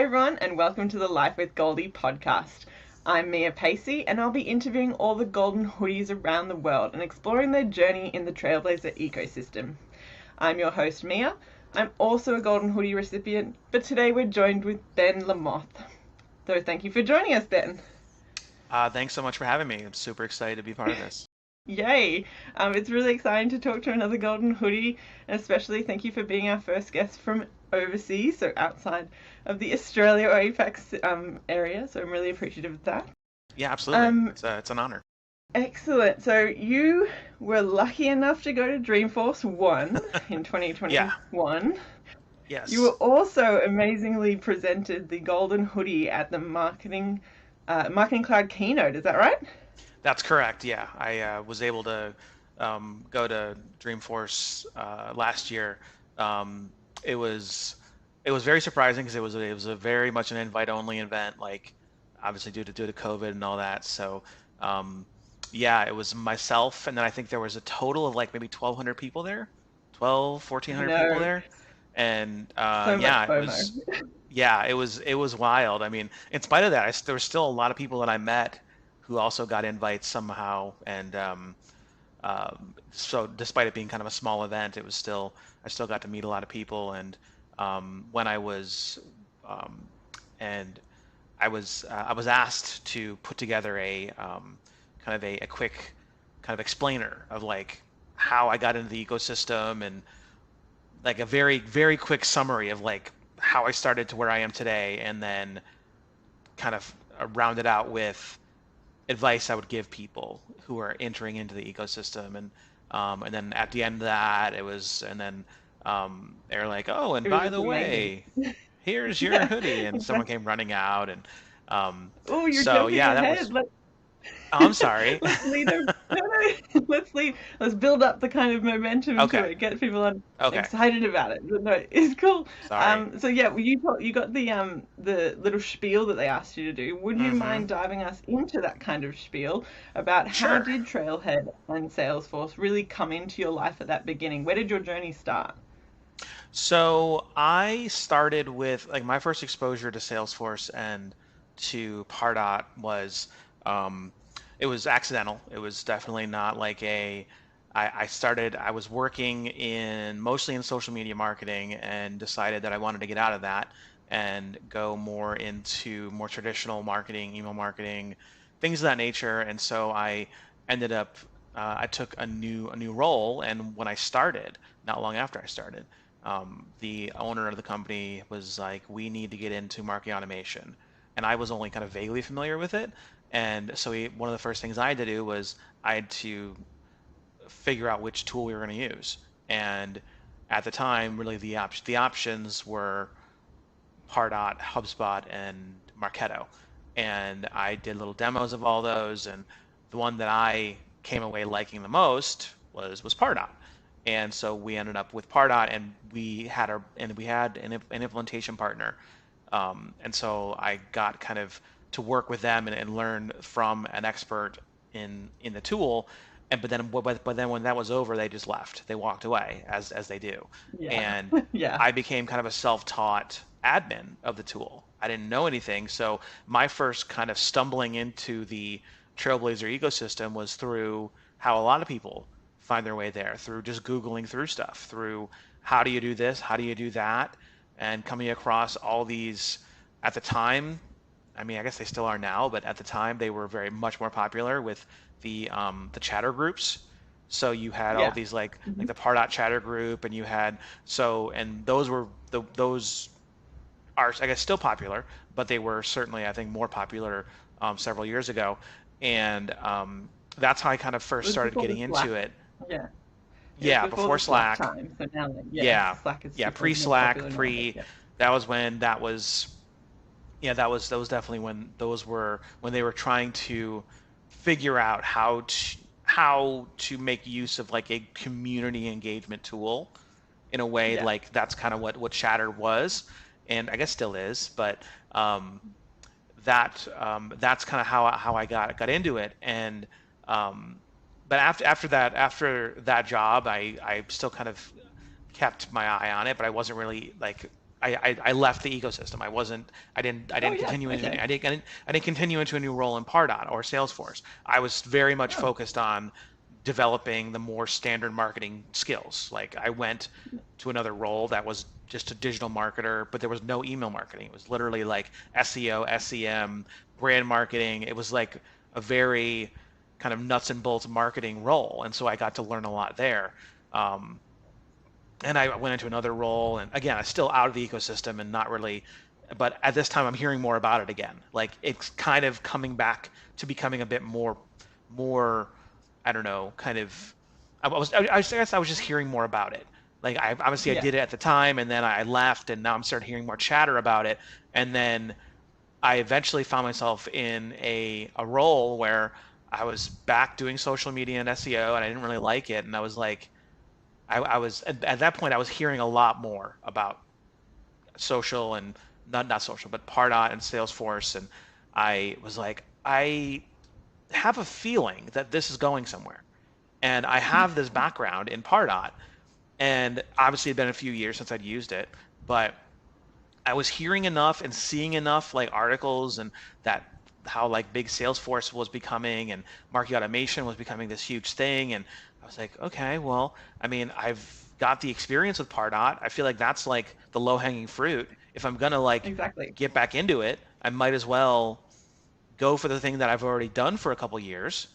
Hi everyone, and welcome to the Life with Goldie podcast. I'm Mia Pacey, and I'll be interviewing all the golden hoodies around the world and exploring their journey in the Trailblazer ecosystem. I'm your host, Mia. I'm also a golden hoodie recipient, but today we're joined with Ben LaMothe. So thank you for joining us, Ben. Thanks so much for having me. I'm super excited to be part of this. Yay! It's really exciting to talk to another golden hoodie, and especially thank you for being our first guest from overseas, so outside of the Australia or APAC area. So I'm really appreciative of that. Yeah, absolutely. It's an honor. Excellent. So you were lucky enough to go to Dreamforce 1 in Yeah. 2021. You were Yes. also amazingly presented the golden hoodie at the Marketing Cloud keynote. Is that right? That's correct. Yeah, I was able to go to Dreamforce last year. Um, it was it was very surprising because it was a very much an invite only event, like obviously due to COVID and all that. So yeah, it was myself, and then I think there was a total of like maybe 1,200 people there, 12, I 1,400 people know. there, and So much yeah, it FOMO. was. Yeah, it was wild. I mean, in spite of that, there were still a lot of people that I met who also got invites somehow, and so despite it being kind of a small event, it was still I still got to meet a lot of people, and when I was um, and I was asked to put together a kind of a quick kind of explainer of like how I got into the ecosystem and like a very quick summary of like how I started to where I am today, and then kind of round it out with advice I would give people who are entering into the ecosystem, and then at the end of that, they're like, oh, and It was by just the amazing. way, here's your Yeah, hoodie, and someone exactly. came running out, and Oh, you're so jumping yeah, that ahead. was. Oh, I'm sorry. Let's lead them. No, no. Let's lead. Let's build up the kind of momentum to Okay, it. Get people on okay, excited about it. But no, it's cool. sorry. So yeah, you got the little spiel that they asked you to do. Would you Mm-hmm. mind diving us into that kind of spiel about how Sure. did Trailhead and Salesforce really come into your life at that beginning? Where did your journey start? So I started with like my first exposure to Salesforce and to Pardot was um, it was accidental. It was definitely not like I was working in mostly in social media marketing and decided that I wanted to get out of that and go more into more traditional marketing, email marketing, things of that nature. And so I ended up I took a new role, and when I started, not long after I started, the owner of the company was like, "We need to get into marketing automation," and I was only kind of vaguely familiar with it. And so one of the first things I had to do was I had to figure out which tool we were going to use. And at the time, really the options were Pardot, HubSpot, and Marketo. And I did little demos of all those, and the one that I came away liking the most was Pardot. And so we ended up with Pardot, and we had an implementation partner. And so I got kind of to work with them and learn from an expert in the tool. And but then when that was over, they just left. They walked away as they do. Yeah, And yeah, I became kind of a self-taught admin of the tool. I didn't know anything, so my first kind of stumbling into the Trailblazer ecosystem was through how a lot of people find their way there, through just Googling through stuff, through how do you do this, how do you do that, and coming across all these at the time. I mean, I guess they still are now, but at the time they were very much more popular with the chatter groups. So you had all yeah. these like Mhm. the Pardot chatter group, and you had and those are I guess still popular, but they were certainly I think more popular several years ago, and that's how I kind of It first was started before the getting into Slack. it. Yeah, it was Yeah, before before the Slack Slack. time. So now, like, yeah, Yeah, Slack is yeah, definitely more pre-Slack, popular now. But pre. yeah, That was when that was yeah, that was definitely when those were when they were trying to figure out how to make use of like a community engagement tool in a way yeah. like that's kind of what Chatter was, and I guess still is, but um, that's kind of how I got into it, and um, but after that job, I still kind of kept my eye on it, but I wasn't really like I left the ecosystem. I Oh didn't yeah. continue into Okay. I didn't continue into a new role in Pardot or Salesforce. I was very much Oh. focused on developing the more standard marketing skills. Like I went to another role that was just a digital marketer, but there was no email marketing. It was literally like SEO, SEM, brand marketing. It was like a very kind of nuts and bolts marketing role, and so I got to learn a lot there. Um, and I went into another role, and again, I'm still out of the ecosystem and not really, but at this time I'm hearing more about it again. Like it's kind of coming back to becoming a bit more, I don't know, kind of. I guess I was just hearing more about it. Like obviously I Yeah. did it at the time, and then I left, and now I'm starting hearing more chatter about it, and then I eventually found myself in a role where I was back doing social media and SEO, and I didn't really like it, and I was like I was at that point I was hearing a lot more about social and not social, but Pardot and Salesforce, and I was like, I have a feeling that this is going somewhere, and I have this background in Pardot, and obviously it'd been a few years since I'd used it, but I was hearing enough and seeing enough like articles and that how like big Salesforce was becoming and marketing automation was becoming this huge thing, and I was like, okay, well, I mean, I've got the experience with Pardot. I feel like that's like the low-hanging fruit. If I'm gonna like Exactly. get back into it, I might as well go for the thing that I've already done for a couple years.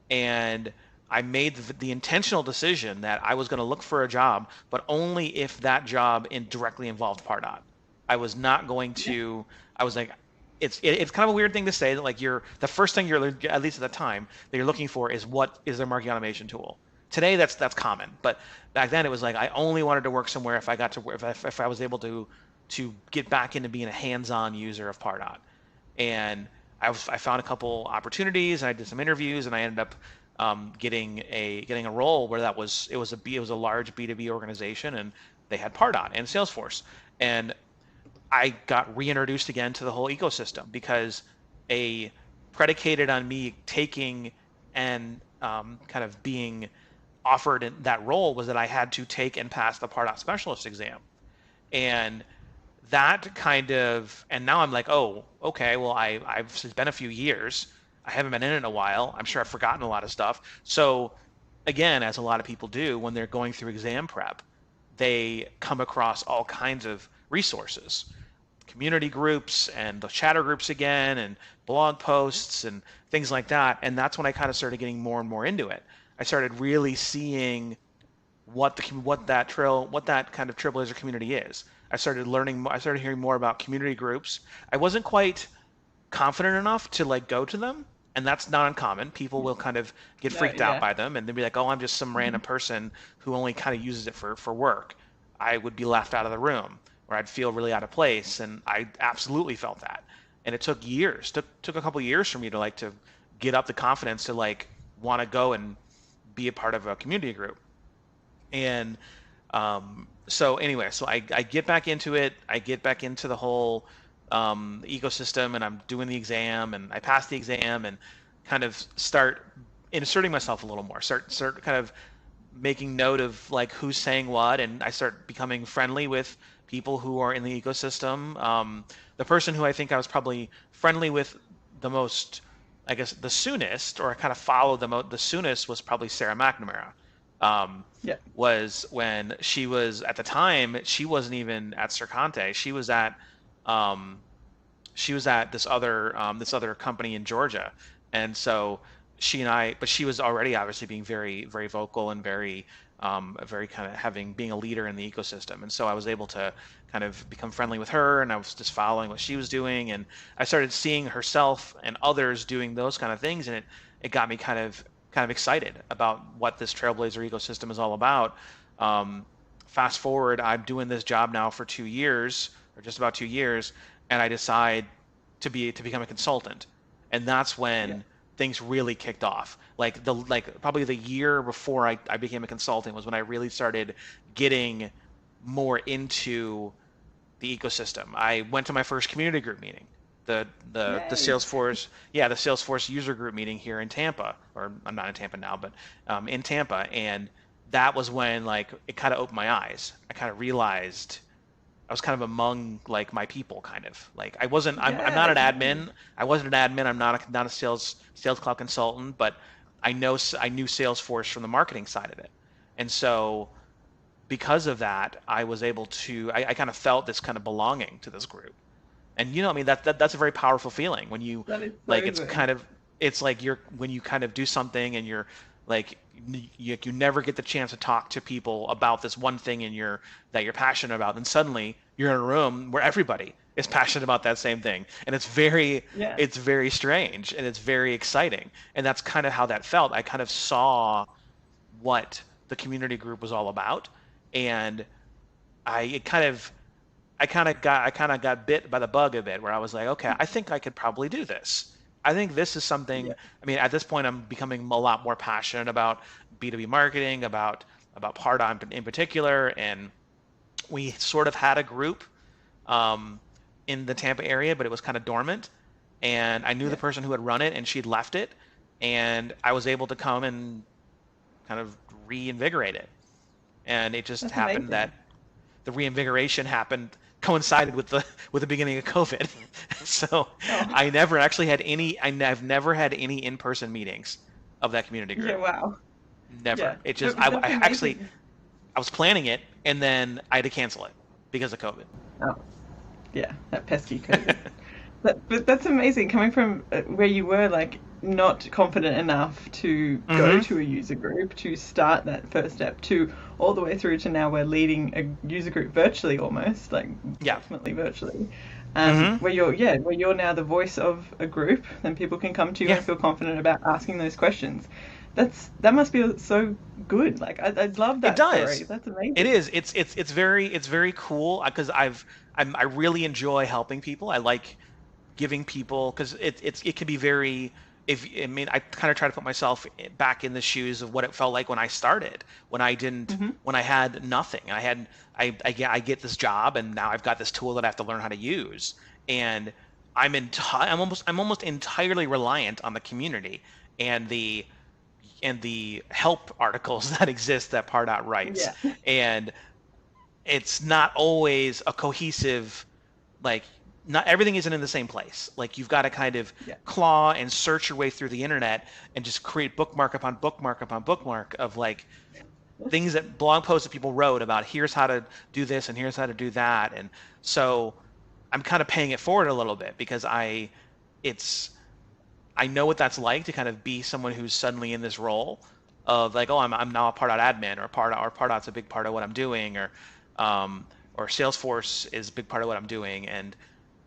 And I made the intentional decision that I was going to look for a job, but only if that job directly involved Pardot. I was not going Yeah. to. I was like, it's kind of a weird thing to say that like you're the first thing you're at least at the time that you're looking for is what is their marketing automation tool. Today that's common, but back then it was like I only wanted to work somewhere if I got to if I was able to get back into being a hands-on user of Pardot. And I found a couple opportunities and I did some interviews and I ended up getting a role where it was a large B2B organization and they had Pardot and Salesforce, and I got reintroduced again to the whole ecosystem because a predicated on me taking and kind of being offered in that role was that I had to take and pass the Pardot specialist exam, and that kind of, and now I'm like, oh, okay, well, it's been a few years. I haven't been in it in a while. I'm sure I've forgotten a lot of stuff. So again, as a lot of people do when they're going through exam prep, they come across all kinds of resources, community groups and the chatter groups again, and blog posts and things like that. And that's when I kind of started getting more and more into it. I started really seeing what that kind of Trailblazer community is. I started hearing more about community groups. I wasn't quite confident enough to like go to them, and that's not uncommon. People will kind of get No. freaked out Yeah. by them and they'll be like, "Oh, I'm just some random person who only kind of uses it for work." I would be left out of the room, or I'd feel really out of place, and I absolutely felt that. And it took years, took a couple years for me to like to get up the confidence to like want to go and be a part of a community group. And so anyway, so I get back into it. I get back into the whole ecosystem, and I'm doing the exam, and I pass the exam, and kind of start inserting myself a little more. Start kind of making note of like who's saying what, and I start becoming friendly with people who are in the ecosystem. The person who I think I was probably friendly with the most, I guess, the soonest, or I kind of followed the soonest, was probably Sarah McNamara. Um, Yeah. was when she was at the time she wasn't even at Sercante. Um, she was at this other company in Georgia, and so but she was already obviously being very very vocal and very kind of being a leader in the ecosystem, and so I was able to kind of become friendly with her, and I was just following what she was doing, and I started seeing herself and others doing those kind of things, and it got me kind of excited about what this Trailblazer ecosystem is all about. Fast forward, I'm doing this job now for 2 years, or just about 2 years, and I decide to become a consultant, and that's Yeah. when things really kicked off. Like probably the year before I became a consultant was when I really started getting more into the ecosystem. I went to my first community group meeting, the Yay. Salesforce user group meeting here in Tampa, or I'm not in Tampa now, but in Tampa, and that was when like it kind of opened my eyes. I kind of realized I was kind of among like my people, kind of like I wasn't. I'm Yeah, not an exactly. admin. I wasn't an admin. I'm not a sales cloud consultant, but I knew Salesforce from the marketing side of it, and so because of that, I was able to. I kind of felt this kind of belonging to this group, and I mean that's a very powerful feeling when you That is like so good. it's like you're when you kind of do something and you're like you never get the chance to talk to people about this one thing that you're passionate about, and suddenly you're in a room where everybody is passionate about that same thing, and Yeah. it's very strange and it's very exciting, and that's kind of how that felt. I kind of saw what the community group was all about, and I it kind of I kind of got bit by the bug a bit where I was like, okay, I think I could probably do this. I think this is something. Yeah. I mean, at this point, I'm becoming a lot more passionate about B2B marketing, about Pardot in particular, and we sort of had a group um, in the Tampa area, but it was kind of dormant. And I knew the Yeah. person who had run it, and she'd left it, and I was able to come and kind of reinvigorate it. And it just That's happened amazing. that the reinvigoration happened coincided with the beginning of COVID. So Oh, I never actually had any. I've never had any in-person meetings of that community yeah. group. Wow. Never. Yeah. It just But I that's actually amazing. I was planning it and then I had to cancel it because of COVID. Oh, yeah. That pesky COVID. But that's amazing coming from where you were like not confident enough to go Hmm. to a user group to start that first step to all the way through to now we're leading a user group virtually almost like Yeah. ultimately virtually Hmm. where you're now the voice of a group and people can come to you Yeah. and feel confident about asking those questions. That must be so good. Like I love It that story. does. That's It amazing. is. It's very cool because I really enjoy helping people. I like giving people because it can be very if I mean I kind of try to put myself back in the shoes of what it felt like when I started Hmm. when I had nothing. I get this job and now I've got this tool that I have to learn how to use, and I'm almost entirely reliant on the community and the help articles that exist that Pardot writes, Yeah. and it's not always a cohesive like not everything isn't in the same place. Like you've got to kind of Yeah. claw and search your way through the internet and just create bookmark upon bookmark upon bookmark of like things that blog posts that people wrote about here's how to do this and here's how to do that. And so I'm kind of paying it forward a little bit because it's I know what that's like to kind of be someone who's suddenly in this role of like, oh, I'm now a Pardot admin, or Pardot's a big part of what I'm doing, or Salesforce is a big part of what I'm doing, and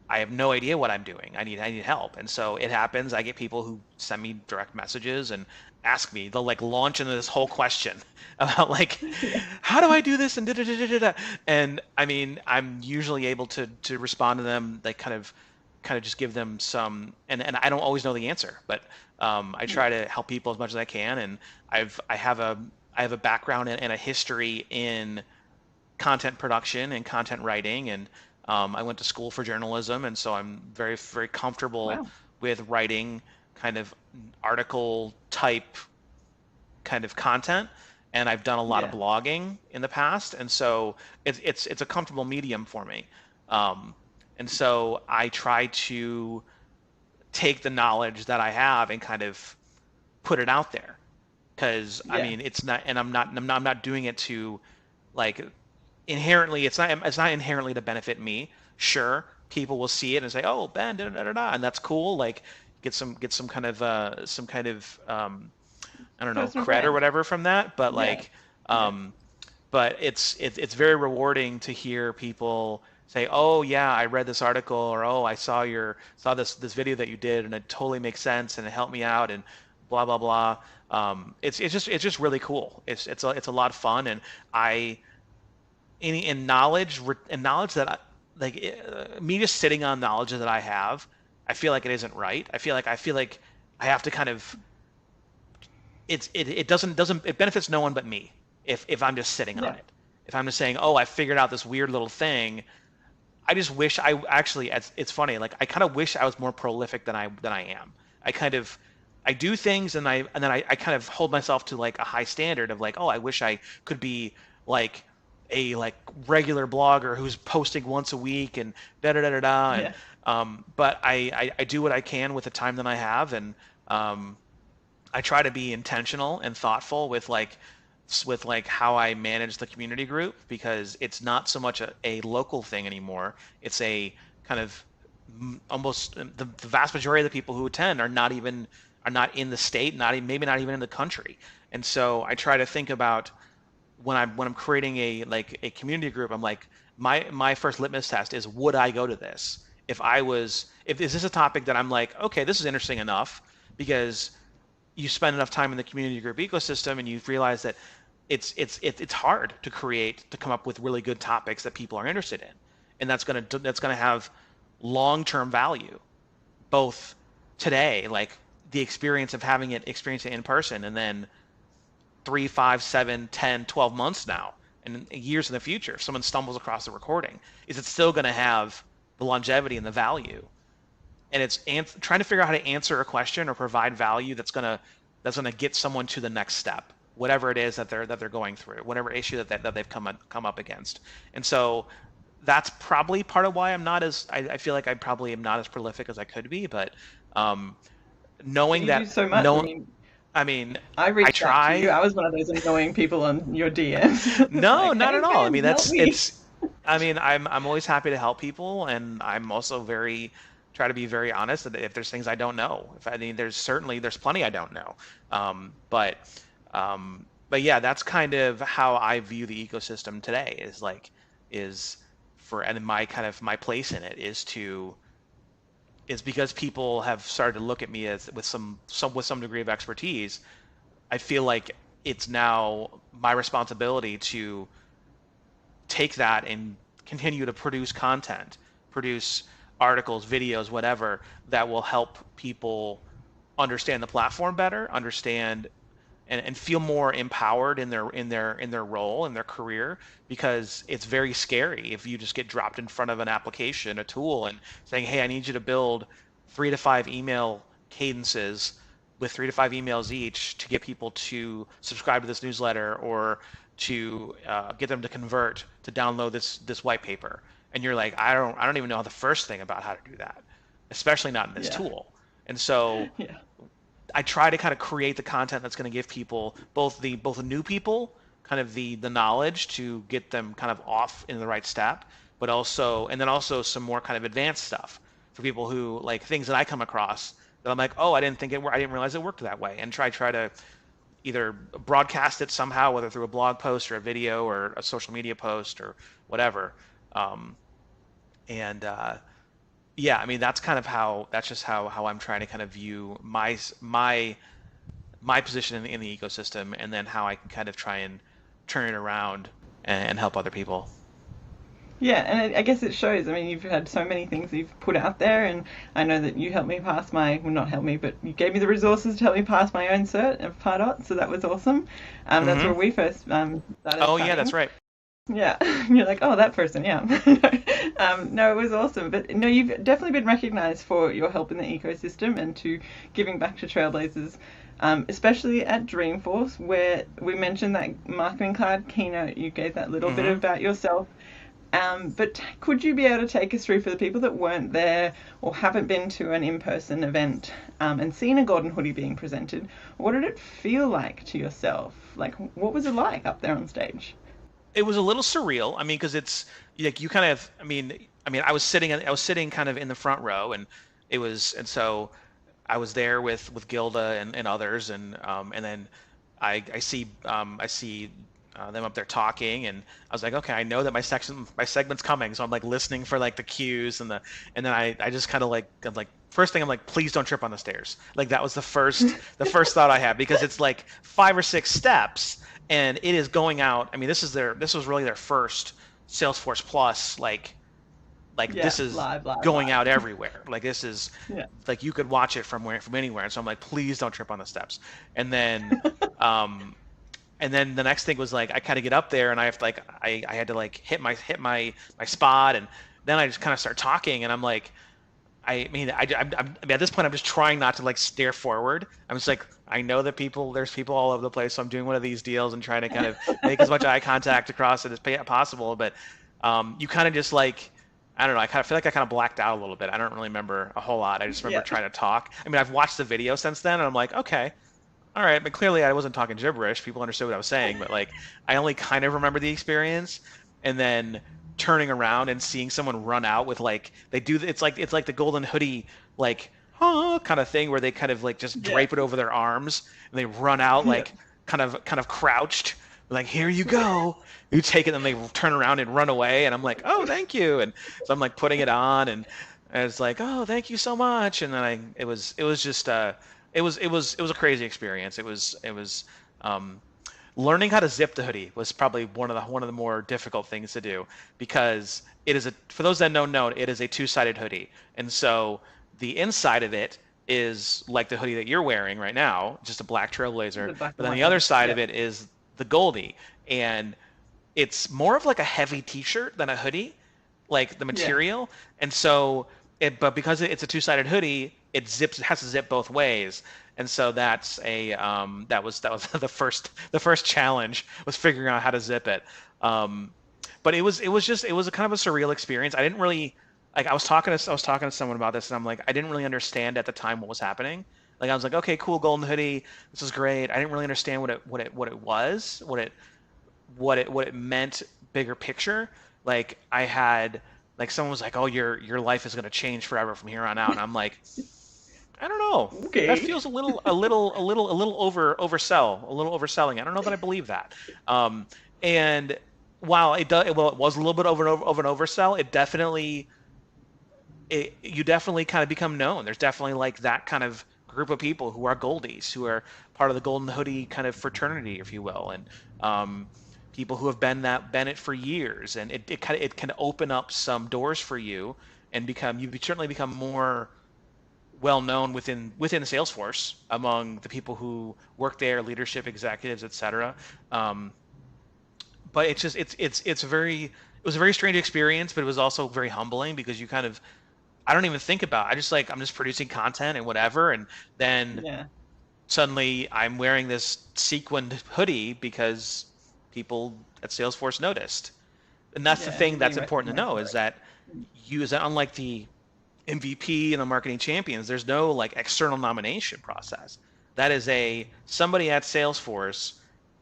I have no idea what I'm doing. I need help, and so it happens. I get people who send me direct messages and ask me. They'll like launch into this whole question about like, Yeah. how do I do this and da da da da da. Da. And I mean, I'm usually able to respond to them. Like kind of just give them some, and I don't always know the answer, but I Yeah. try to help people as much as I can. And I have a background and a history in content production and content writing, and I went to school for journalism, and so I'm very comfortable Wow. with writing kind of article type kind of content, and I've done a lot of Yeah. blogging in the past, and so it's a comfortable medium for me, um, and so I try to take the knowledge that I have and kind of put it out there because I Yeah. mean it's not, and I'm not doing it to like inherently it's not inherently to benefit me. Sure, people will see it and say, "Oh, Ben, da da da da," and that's cool. Like get some kind of I don't know Personal cred or brand. whatever from that. But Yeah. like, Yeah. um, but it's very rewarding to hear people say, "Oh yeah, I read this article," or "Oh, I saw this video that you did, and it totally makes sense, and it helped me out," and blah blah blah. It's just really cool. It's a lot of fun, and I in knowledge and knowledge that me just sitting on knowledge that I have, I feel like it isn't right. I feel like I have to kind of it doesn't it benefits no one but me if I'm just sitting on Yeah. it. If I'm just saying, oh, I figured out this weird little thing. I just wish I actually it's funny, like I kind of wish I was more prolific than I am. I kind of I do things and then I kind of hold myself to like a high standard of like, oh, I wish I could be like a like regular blogger who's posting once a week and da da da da da. And but I do what I can with the time that I have, and I try to be intentional and thoughtful with like how I manage the community group, because it's not so much a local thing anymore. It's a kind of almost the vast majority of the people who attend are not in the state, maybe not even in the country. And so I try to think about when I'm creating a community group, I'm like, my first litmus test is, would I go to this? If is this a topic that I'm like, okay, this is interesting enough, because you spend enough time in the community group ecosystem and you realize that it's hard to come up with really good topics that people are interested in, and that's gonna have long-term value, both today, like the experience of experience it in person, and then 3, 5, 7, 10, 12 months now, and years in the future, if someone stumbles across the recording, is it still going to have the longevity and the value? And it's trying to figure out how to answer a question or provide value that's gonna get someone to the next step, whatever it is that they're going through, whatever issue that they've come up against. And so that's probably part of why I feel like I probably am not as prolific as I could be, but knowing that do so much. I mean, I reached out try. to you. I was one of those annoying people on your DMs. No, like, not hey, at all. I Ben, mean, help me. I'm always happy to help people, and I'm also try to be very honest that if there's things I don't know. There's plenty I don't know. But yeah, that's kind of how I view the ecosystem today. And my place in it is because people have started to look at me as with some degree of expertise. I feel like it's now my responsibility to take that and continue to produce content, produce articles, videos, whatever, that will help people understand the platform better, understand and feel more empowered in their role, in their career, because it's very scary if you just get dropped in front of an application, a tool, and saying, hey, I need you to build 3 to 5 email cadences with 3 to 5 emails each to get people to subscribe to this newsletter, or to get them to convert to download this white paper. And you're like, I don't even know the first thing about how to do that, especially not in this tool. And so I try to kind of create the content that's going to give people, both the new people, kind of the knowledge to get them kind of off in the right step, but also some more kind of advanced stuff for people who like things that I come across that I'm like, oh, I didn't realize it worked that way, and try to either broadcast it somehow, whether through a blog post or a video or a social media post or whatever. Yeah, I mean, that's just how I'm trying to kind of view my position in the ecosystem, and then how I can kind of try and turn it around and help other people. Yeah, and I guess it shows. I mean, you've had so many things you've put out there, and I know that you helped me pass not help me, but you gave me the resources to help me pass my own cert of Pardot, so that was awesome. That's where we first started. Oh, yeah, that's right. Yeah, you're like, oh, that person, yeah. No, it was awesome. But no, you've definitely been recognized for your help in the ecosystem and to giving back to Trailblazers, especially at Dreamforce, where we mentioned that Marketing Cloud keynote. You gave that little bit about yourself. But could you be able to take us through, for the people that weren't there or haven't been to an in-person event and seen a golden hoodie being presented, what did it feel like to yourself? Like, what was it like up there on stage? It was a little surreal. I mean, because it's like you kind of. I mean, I was sitting kind of in the front row, and so I was there with Gilda and others, and then I see them up there talking, and I was like, okay, I know that my segment's coming, so I'm like listening for like the cues, and then I just kind of I'm like, first thing I'm like, please don't trip on the stairs. Like that was the first thought I had, because it's like 5 or 6 steps. And it is going out. I mean, this was really their first Salesforce Plus. This is going out everywhere. Like this is like you could watch it from anywhere. And so I'm like, please don't trip on the steps. And then the next thing was like I kind of get up there, and I have to I had to like hit my spot, and then I just kind of start talking, and I'm like, I'm at this point I'm just trying not to like stare forward. I'm I know that there's people all over the place, so I'm doing one of these deals and trying to kind of make as much eye contact across it as possible. But you kind of just like, I don't know, I kind of feel like I kind of blacked out a little bit. I don't really remember a whole lot. I just remember trying to talk. I mean, I've watched the video since then, and I'm like, okay, all right, but clearly I wasn't talking gibberish. People understood what I was saying, but like, I only kind of remember the experience, and then turning around and seeing someone run out with like it's like the golden hoodie like kind of thing where they kind of like just drape it over their arms and they run out like kind of crouched, like, here you go. You take it and they turn around and run away, and I'm like, oh, thank you. And so I'm like putting it on, and it's like, oh, thank you so much. And then it was just it was a crazy experience. It was learning how to zip the hoodie was probably one of the more difficult things to do, because it is for those that don't know, it is a two-sided hoodie, and so the inside of it is like the hoodie that you're wearing right now, just a black Trailblazer, but then the other side of it is the Goldie, and it's more of like a heavy t-shirt than a hoodie, like the material, and so but because it's a two-sided hoodie, it has to zip both ways, and so that's that was the first challenge, was figuring out how to zip it. But it was a kind of a surreal experience. I didn't really like. I was talking to someone about this, and I'm like, I didn't really understand at the time what was happening. Like, I was like, okay, cool, golden hoodie, this is great. I didn't really understand what it meant, bigger picture. Like, I had, like, someone was like, oh, your life is gonna change forever from here on out, and I'm like, I don't know. Okay. That feels a little overselling. I don't know that I believe that. And while it was a little bit of an oversell, you definitely kind of become known. There's definitely like that kind of group of people who are Goldies, who are part of the Golden Hoodie kind of fraternity, if you will, and people who have been it for years, and it can open up some doors for you, and you certainly become more well known within Salesforce among the people who work there, leadership, executives, etc. But it was a very strange experience, but it was also very humbling, because you kind of, I don't even think about it. I'm just producing content and whatever, and then suddenly I'm wearing this sequined hoodie because people at Salesforce noticed. And that's the thing that's important to know, is that unlike the MVP and the marketing champions, there's no like external nomination process. That is somebody at Salesforce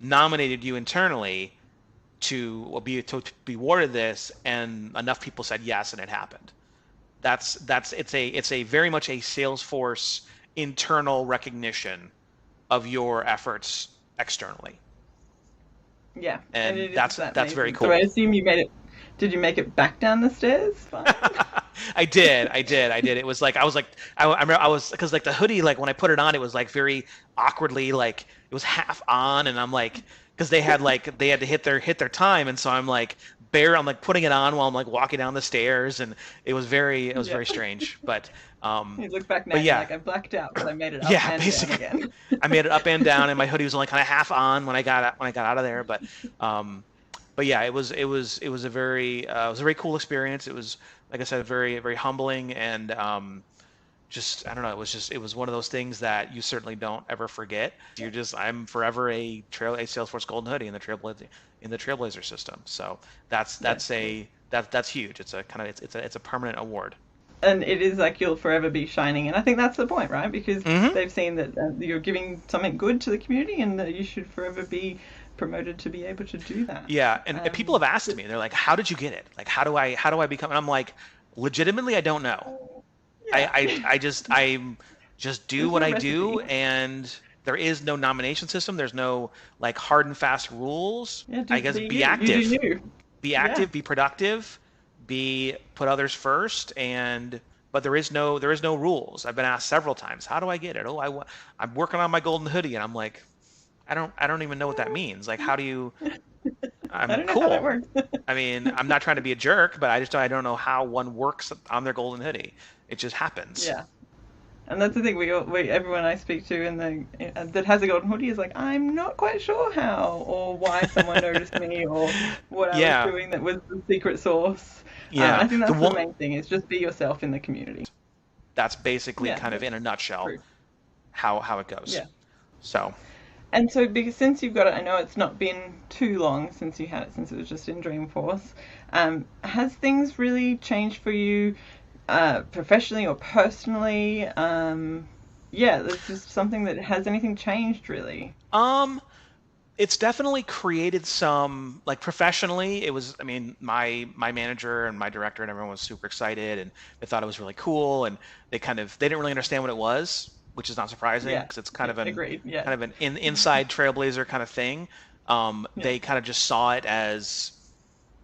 nominated you internally to be awarded this, and enough people said yes, and it happened. It's a very much a Salesforce internal recognition of your efforts externally. Yeah, and that's very cool. So I assume you made it. Did you make it back down the stairs? Fine. I did. It was like, I remember because like the hoodie, like when I put it on, it was like very awkwardly, like it was half on, and I'm like, because they had to hit their time, and so I'm like putting it on while I'm like walking down the stairs, and it was very strange. But you look back now, and like, I blacked out because I made it up and basically, down again. I made it up and down, and my hoodie was only kind of half on when I got out of there. But yeah, it was a very cool experience. It was, like I said, very, very humbling, and just, I don't know, it was one of those things that you certainly don't ever forget. I'm forever a Salesforce Golden Hoodie in the Trailblazer system. So that's huge. It's a permanent award. And it is like you'll forever be shining, and I think that's the point, right? Because they've seen that you're giving something good to the community, and that you should forever be promoted to be able to do that. Yeah, and people have asked me, they're like, how did you get it? Like, how do I become? And I'm like, legitimately, I don't know. Yeah. I just do what I do, and there is no nomination system. There's no like hard and fast rules. Yeah, I guess be active. Be active, be productive, put others first, but there is no rules. I've been asked several times, how do I get it? Oh, I'm working on my golden hoodie, and I'm like, I don't even know what that means. Like, how do you? I'm cool. Know how that works. I mean, I'm not trying to be a jerk, but I don't know how one works on their golden hoodie. It just happens. Yeah, and that's the thing. Everyone I speak to that has a golden hoodie is like, I'm not quite sure how or why someone noticed me or what I was doing that was the secret sauce. Yeah, I think that's the main thing, is just be yourself in the community. That's basically kind of in a nutshell how it goes. Yeah. So. And so, because since you've got it, I know it's not been too long since you had it, since it was just in Dreamforce. Has things really changed for you, professionally or personally? Yeah, there's just something that has anything changed really? Um, it's definitely created some, like, professionally. It was, I mean, my manager and my director and everyone was super excited, and they thought it was really cool, and they didn't really understand what it was, which is not surprising Yeah, because it's yeah, agreed. Yeah, kind of an inside Trailblazer kind of thing. yeah, They kind of just saw it as,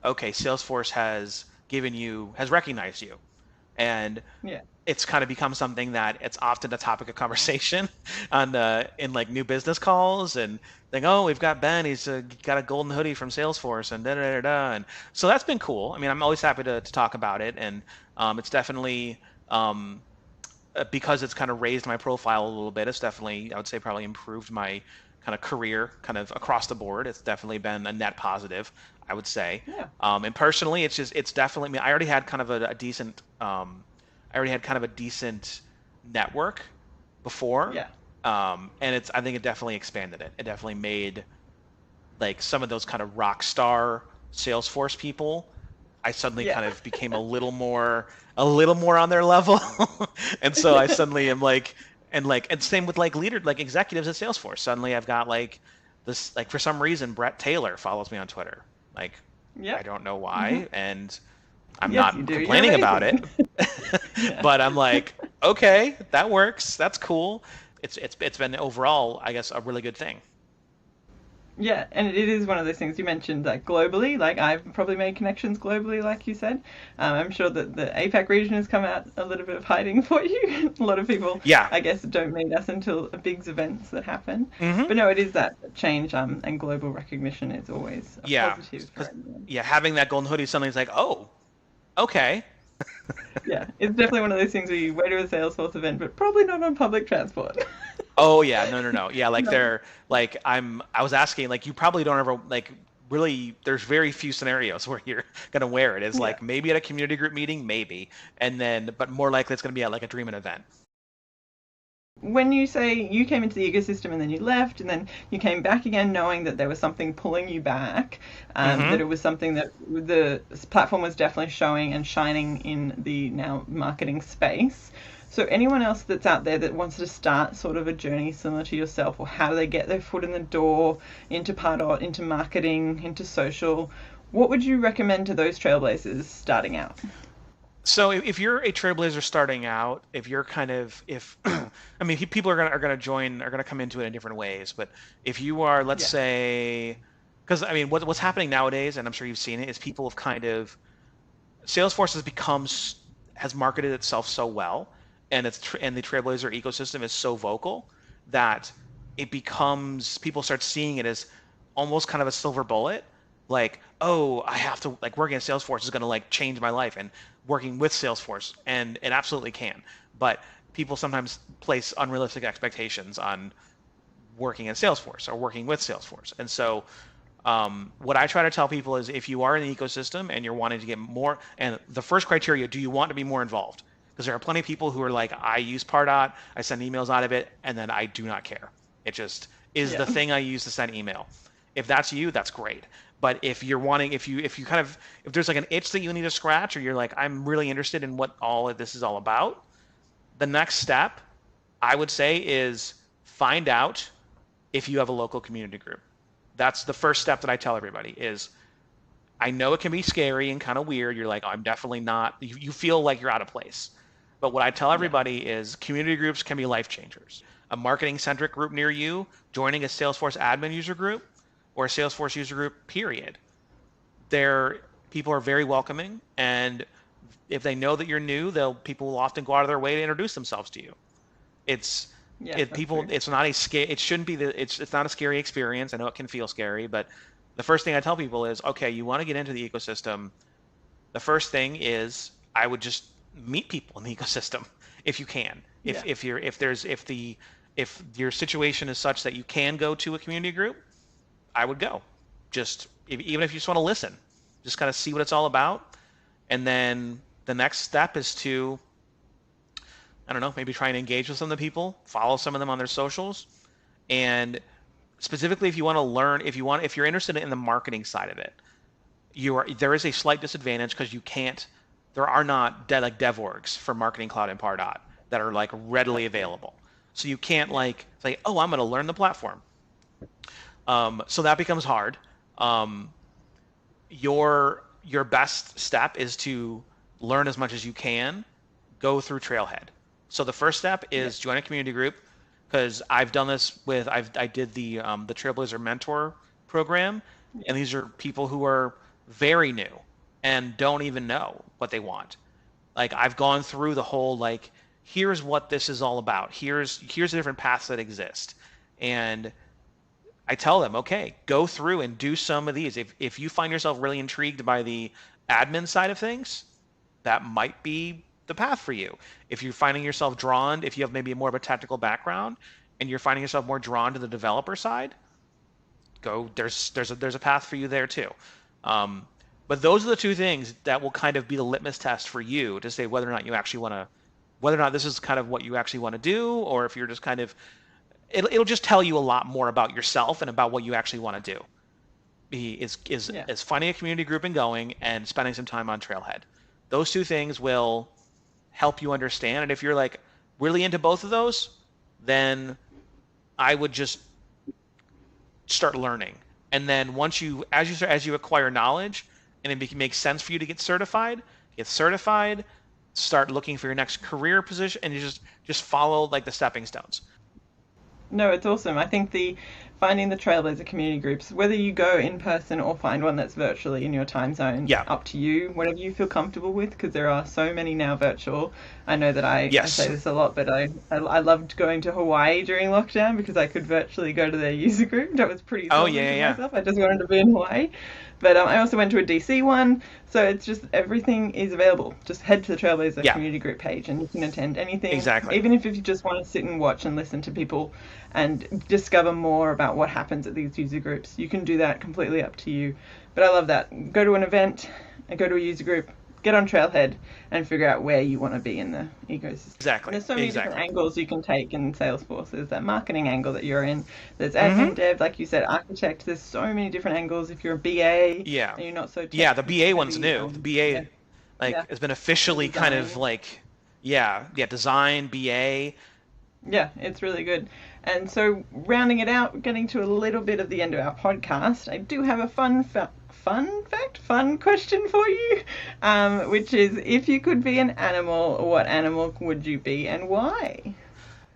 okay, Salesforce has recognized you, and yeah, it's kind of become something that it's often a topic of conversation in like new business calls, and like, oh, we've got Ben, he's got a golden hoodie from Salesforce, and da da da da, and so that's been cool. I mean, I'm always happy to talk about it, and it's definitely because it's kind of raised my profile a little bit. It's definitely, I would say, probably improved my kind of career kind of across the board. It's definitely been a net positive, I would say. yeah, And personally, it's definitely, I mean, I already had kind of a decent network before, yeah. and I think it definitely expanded it. It definitely made like some of those kind of rock star Salesforce people. I suddenly Yeah. kind of became a little more on their level, and so I suddenly am like, and same with like executives at Salesforce. Suddenly I've got like this, like, for some reason Brett Taylor follows me on Twitter. Like, I Yep. don't know Hmm. why, and I'm Yes, you not do. You're complaining about it. amazing. Yeah. But I'm like, okay, that works. That's cool. It's been overall, I guess, a really good thing. Yeah, and it is one of those things you mentioned, like globally. Like I've probably made connections globally, like you said. I'm sure that the APAC region has come out a little bit of hiding for you. A lot of people, Yeah. I guess, don't meet us until big events that happen. Hmm. But no, it is that change, and global recognition is always a Yeah. positive for 'Cause, everyone. yeah, having that golden hoodie suddenly is like, oh, okay. Yeah, it's definitely one of those things where you go to a Salesforce event, but probably not on public transport. Oh yeah, no, no, no. Yeah, like No. they're like I was asking, like, you probably don't ever, like, really, there's very few scenarios where you're gonna wear it. It's Yeah. like maybe at a community group meeting, maybe, and then but more likely it's gonna be at like a Dreamin' event. When you say you came into the ecosystem and then you left and then you came back again knowing that there was something pulling you back, Hmm. that it was something that the platform was definitely showing and shining in the now marketing space. So anyone else that's out there that wants to start sort of a journey similar to yourself, or how do they get their foot in the door into Pardot, into marketing, into social, what would you recommend to those trailblazers starting out? So if you're a trailblazer starting out, if you're kind of if I mean, people are gonna come into it in different ways, but if you are, let's Yeah. say, because I mean, what's happening nowadays, and I'm sure you've seen it, is people have kind of Salesforce has marketed itself so well, and and the Trailblazer ecosystem is so vocal that it becomes, people start seeing it as almost kind of a silver bullet, like, oh, I have to, like, working at Salesforce is going to like change my life, and working with Salesforce, and it absolutely can. But people sometimes place unrealistic expectations on working at Salesforce or working with Salesforce, and so what I try to tell people is, if you are in the ecosystem and you're wanting to get more, and the first criteria, do you want to be more involved? Because there are plenty of people who are like, I use Pardot, I send emails out of it, and then I do not care. It just is the Yeah. thing I use to send email. If that's you, that's great. But if you're wanting, if you kind of, if there's like an itch that you need to scratch, or you're like, I'm really interested in what all of this is all about, the next step, I would say, is find out if you have a local community group. That's the first step that I tell everybody is, I know it can be scary and kind of weird. You're like, oh, I'm definitely not, you feel like you're out of place. But what I tell Yeah. everybody is, community groups can be life changers. A marketing centric group near you, joining a Salesforce admin user group, or a Salesforce user group, period. They're, people are very welcoming, and if they know that you're new, people will often go out of their way to introduce themselves to you. It's Yes, it that's people true. it's not a scare it shouldn't be it's not a scary experience. I know it can feel scary, but the first thing I tell people is, okay, you want to get into the ecosystem, the first thing is, I would just meet people in the ecosystem if you can. Yeah. If your situation is such that you can go to a community group, I would go. Just even if you just want to listen, just kind of see what it's all about, and then the next step is to, I don't know, maybe try and engage with some of the people, follow some of them on their socials, And specifically, if you want to learn, if you're interested in the marketing side of it, there is a slight disadvantage because there are not dev orgs for Marketing Cloud and Pardot that are like readily available. So you can't like say, oh, I'm going to learn the platform. So that becomes hard. Your best step is to learn as much as you can, go through Trailhead. So the first step is join a community group, because I've done this with I did the Trailblazer Mentor program, and these are people who are very new and don't even know what they want. Like I've gone through the whole like, here's what this is all about. Here's the different paths that exist, and I tell them, okay, go through and do some of these. If you find yourself really intrigued by the admin side of things, that might be the path for you. If you're finding yourself drawn, if you have maybe more of a technical background and you're finding yourself more drawn to the developer side, go. There's a path for you there too. But those are the two things that will kind of be the litmus test for you to say whether or not this is kind of what you actually want to do, or if you're just kind of, it'll just tell you a lot more about yourself and about what you actually want to do. Is finding a community group and going and spending some time on Trailhead. Those two things will help you understand. And if you're like really into both of those, then I would just start learning. And then as you acquire knowledge and it makes sense for you to get certified, start looking for your next career position, and you just follow like the stepping stones. No, it's awesome. I think finding the Trailblazer community groups, whether you go in person or find one that's virtually in your time zone, up to you, whatever you feel comfortable with, because there are so many now virtual. I know that I say this a lot, but I loved going to Hawaii during lockdown because I could virtually go to their user group. That was pretty myself. I just wanted to be in Hawaii. But I also went to a DC one, so it's just everything is available. Just head to the Trailblazer community group page and you can attend anything. Exactly. Even if you just want to sit and watch and listen to people and discover more about what happens at these user groups, you can do that completely up to you. But I love that. Go to an event and go to a user group, get on Trailhead and figure out where you want to be in the ecosystem. Exactly. And there's so many different angles you can take in Salesforce. There's that marketing angle that you're in. There's admin dev, like you said, architect. There's so many different angles. If you're a BA and you're not so the BA one's new. The BA has been officially kind of like design, BA. Yeah, it's really good. And so rounding it out, getting to a little bit of the end of our podcast, I do have a fun question for you, which is, if you could be an animal, what animal would you be and why?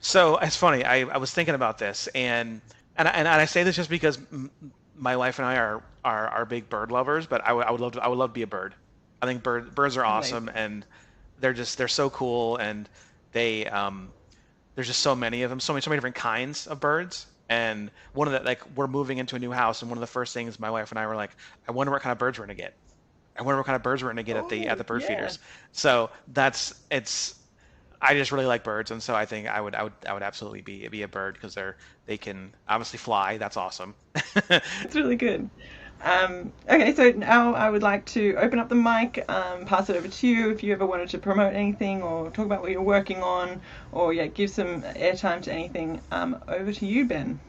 So it's funny. I was thinking about this, and I say this just because my wife and I are big bird lovers, but I would love to be a bird. I think birds are awesome, and they're so cool, and they there's just so many of them, so many different kinds of birds. And one of the, like, we're moving into a new house, and one of the first things my wife and I were like, I wonder what kind of birds we're gonna get. At the bird feeders. So I just really like birds, and so I think I would absolutely be a bird, because they can obviously fly. That's awesome. It's really good. Okay, so now I would like to open up the mic, pass it over to you if you ever wanted to promote anything or talk about what you're working on, or give some airtime to anything. Over to you, Ben.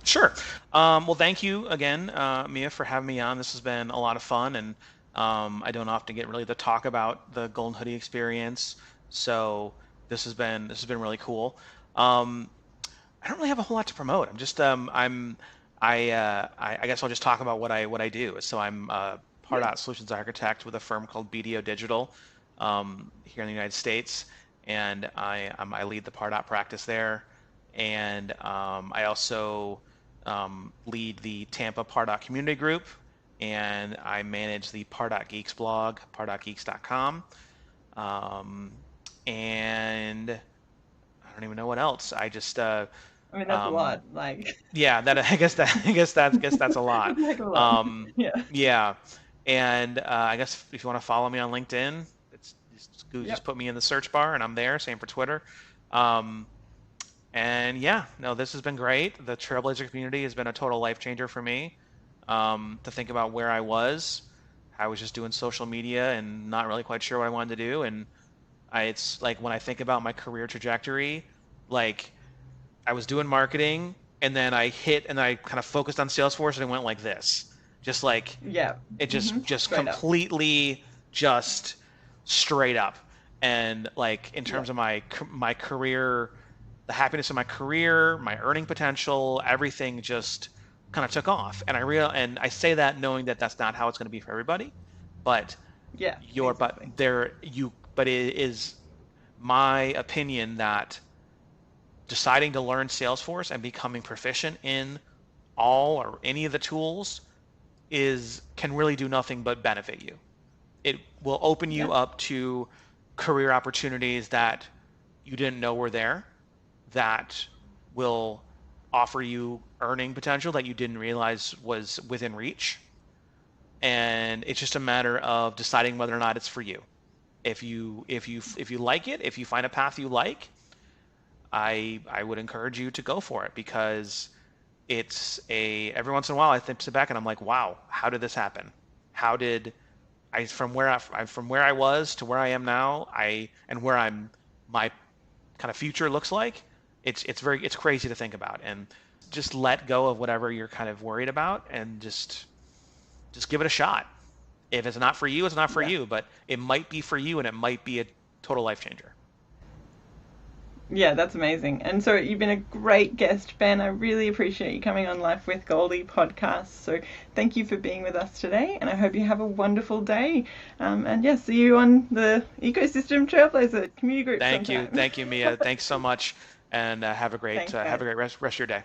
Sure. Well, thank you again, Mia, for having me on. This has been a lot of fun, and I don't often get really to talk about the Golden Hoodie experience, so this has been really cool. I don't really have a whole lot to promote. I'm just I guess I'll just talk about what I do. So I'm a Pardot solutions architect with a firm called BDO Digital here in the United States, and I lead the Pardot practice there, and I also lead the Tampa Pardot community group, and I manage the Pardot Geeks blog, pardotgeeks.com, and I don't even know what else. I just I mean, that's a lot. Like. Yeah, I guess that's a lot. Like a lot. Yeah, and I guess if you want to follow me on LinkedIn, just put me in the search bar, and I'm there. Same for Twitter. And this has been great. The Trailblazer community has been a total life changer for me. To think about where I was just doing social media and not really quite sure what I wanted to do, and it's like, when I think about my career trajectory, like, I was doing marketing, and then I kind of focused on Salesforce and it went like this, just like Yeah. it just Straight up. completely just straight up. And like in Yeah. terms of my career, the happiness of my career, my earning potential, everything just kind of took off. And I say that knowing that that's not how it's going to be for everybody, but Yeah. your but Exactly. there you but it is my opinion that deciding to learn Salesforce and becoming proficient in all or any of the tools is can really do nothing but benefit you. It will open Yeah. you up to career opportunities that you didn't know were there, that will offer you earning potential that you didn't realize was within reach. And it's just a matter of deciding whether or not it's for you. If you like it, if you find a path you like, I would encourage you to go for it, because it's a every once in a while I sit back and I'm like, wow, how did this happen? How did I from where I was to where I am now, and where my kind of future looks like? It's crazy to think about, and just let go of whatever you're kind of worried about and just give it a shot. If it's not for you, it's not for Yeah. you, but it might be for you and it might be a total life changer. Yeah, that's amazing. And so you've been a great guest, Ben. I really appreciate you coming on Life with Goldie podcast. So thank you for being with us today, and I hope you have a wonderful day. And yeah, see you on the Ecosystem Trailblazer community group sometime. Thank you, Mia. Thanks so much, and have a great Thanks, guys. rest of your day.